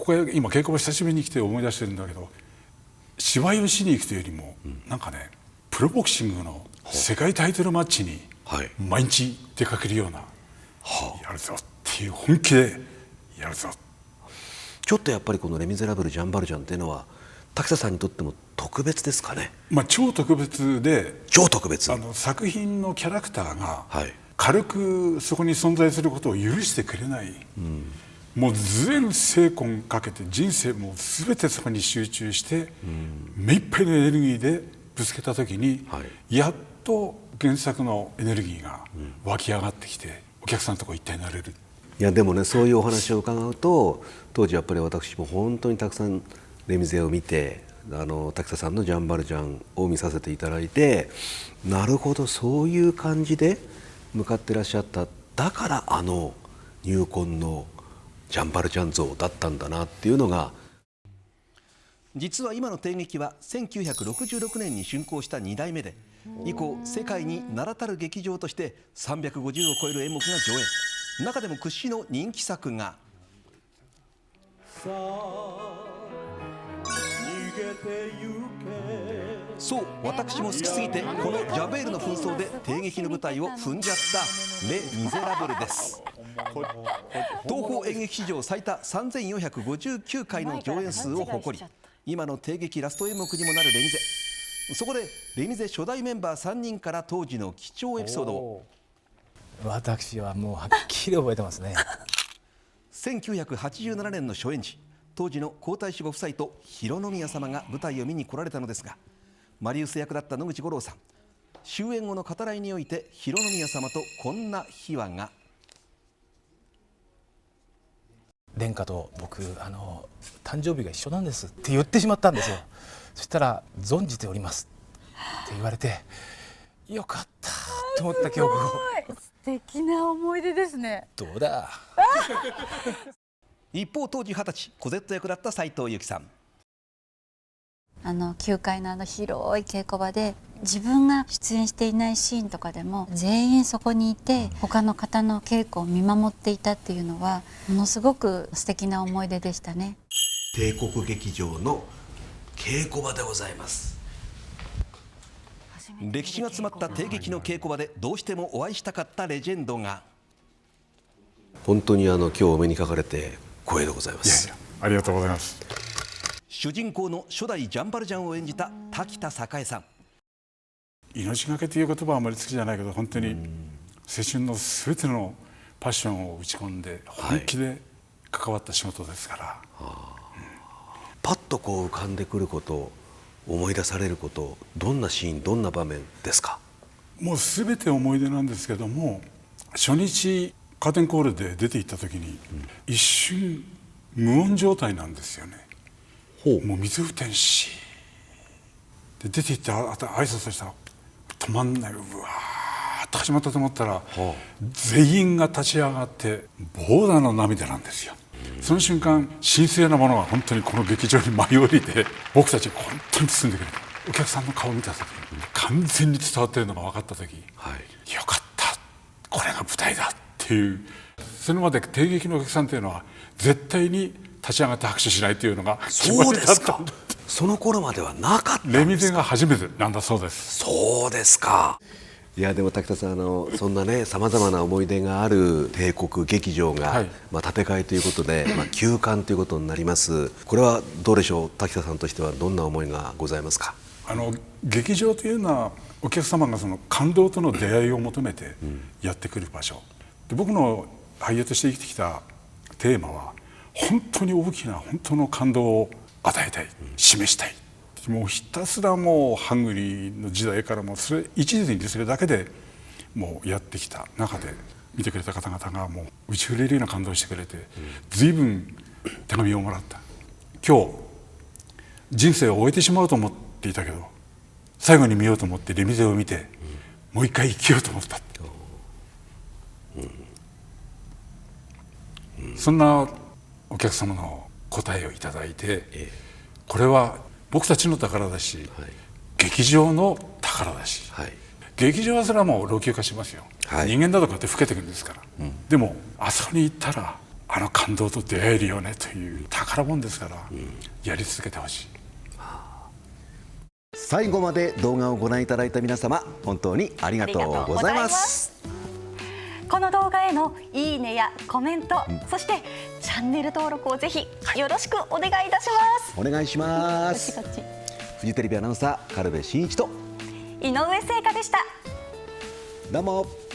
ここへ今稽古場久しぶりに来て思い出してるんだけど、芝居をしに行くというよりも、なんかねプロボクシングの世界タイトルマッチに毎日出かけるような、やるぞっていう本気でやるぞ。ちょっとやっぱりこの「レ・ミゼラブル」「ジャン・バルジャン」っていうのは滝田さんにとっても特別ですかね。超特別で、超特別。作品のキャラクターが軽くそこに存在することを許してくれない、もう全精魂かけて人生も全てそこに集中して、目いっぱいのエネルギーでぶつけた時に、やっと原作のエネルギーが湧き上がってきて、お客さんのところ一体になれる。いやでもね、そういうお話を伺うと、当時やっぱり私も本当にたくさんレ・ミゼを見て、滝田さんの「ジャン・バルジャン」を見させていただいて、なるほどそういう感じで向かってらっしゃった、だから入魂のジャン・バルジャン像だったんだなっていうのが。実は今の帝劇は1966年に竣工した2代目で、以降世界に名だたる劇場として350を超える演目が上演。中でも屈指の人気作がそう、私も好きすぎてこのジャベールの紛争で帝劇の舞台を踏んじゃった「レ・ミゼラブル」です。東宝演劇史上最多3459回の上演数を誇り、今の帝劇ラスト演目にもなるレ・ミゼ。そこでレ・ミゼ初代メンバー3人から当時の貴重エピソードを。私はもうはっきり覚えてますね。1987年の初演時、当時の皇太子ご夫妻と浩宮様が舞台を見に来られたのですが、マリウス役だった野口五郎さん、終演後の語らいにおいて浩宮様とこんな秘話が。殿下と僕誕生日が一緒なんですって言ってしまったんですよ。そしたら「存じております」って言われて、よかったと思った記憶を。素敵な思い出ですね。どうだ。一方当時20歳コゼット役だった斉藤由貴さん。9階の広い稽古場で自分が出演していないシーンとかでも全員そこにいて他の方の稽古を見守っていたっていうのはものすごく素敵な思い出でしたね。帝国劇場の稽古場でございます。歴史が詰まった帝劇の稽古場でどうしてもお会いしたかったレジェンドが。本当に今日お目にかかれて光栄でございます。いやいや、ありがとうございます。主人公の初代ジャン・バルジャンを演じた滝田栄さん。命がけという言葉はあまり好きじゃないけど、本当に青春の全てのパッションを打ち込んで本気で関わった仕事ですから、パッとこう浮かんでくること、思い出されること、どんなシーン、どんな場面ですか。もう全て思い出なんですけども、初日カーテンコールで出て行った時に、一瞬無音状態なんですよね。もう水不天使で出て行って挨拶したら止まんない、うわーっと始まったと思ったら、全員が立ち上がってボーダーの涙なんですよ。その瞬間神聖なものが本当にこの劇場に舞い降りて、僕たち本当に包んでくれた。お客さんの顔を見た時、完全に伝わってるのが分かった時、よかった、これが舞台だっていう。それまで帝劇のお客さんというのは絶対に立ち上がって拍手しないというのが決まりだった。そうですか。その頃まではなかったんですか。レ・ミゼが初めてなんだそうです。そうですか。いやでも滝田さん、そんなねさまざまな思い出がある帝国劇場が、建て替えということで、休館ということになります。これはどうでしょう、滝田さんとしてはどんな思いがございますか。劇場というのはお客様がその感動との出会いを求めてやってくる場所で、僕の俳優として生きてきたテーマは本当に大きな本当の感動を与えたい、示したい。もうひたすらもうハングリーの時代からもそれ一時にそれだけでもうやってきた中で、見てくれた方々がもう打ち震えるような感動をしてくれて、随分手紙をもらった。今日人生を終えてしまうと思っていたけど、最後に見ようと思ってレ・ミゼを見て、もう一回生きようと思った、そんなお客様の答えをいただいて、これは僕たちの宝だし、劇場の宝だし、劇場はそれはもう老朽化しますよ、人間だとかって老けてくるんですから、でもあそこに行ったらあの感動と出会えるよねという宝物ですから、やり続けてほしい。最後まで動画をご覧いただいた皆様、本当にありがとうございます。この動画へのいいねやコメント、そしてチャンネル登録をぜひよろしくお願いいたします。お願いしまガす。チガチ。フジテレビアナウンサー軽部真一と、井上聖華でした。どうも。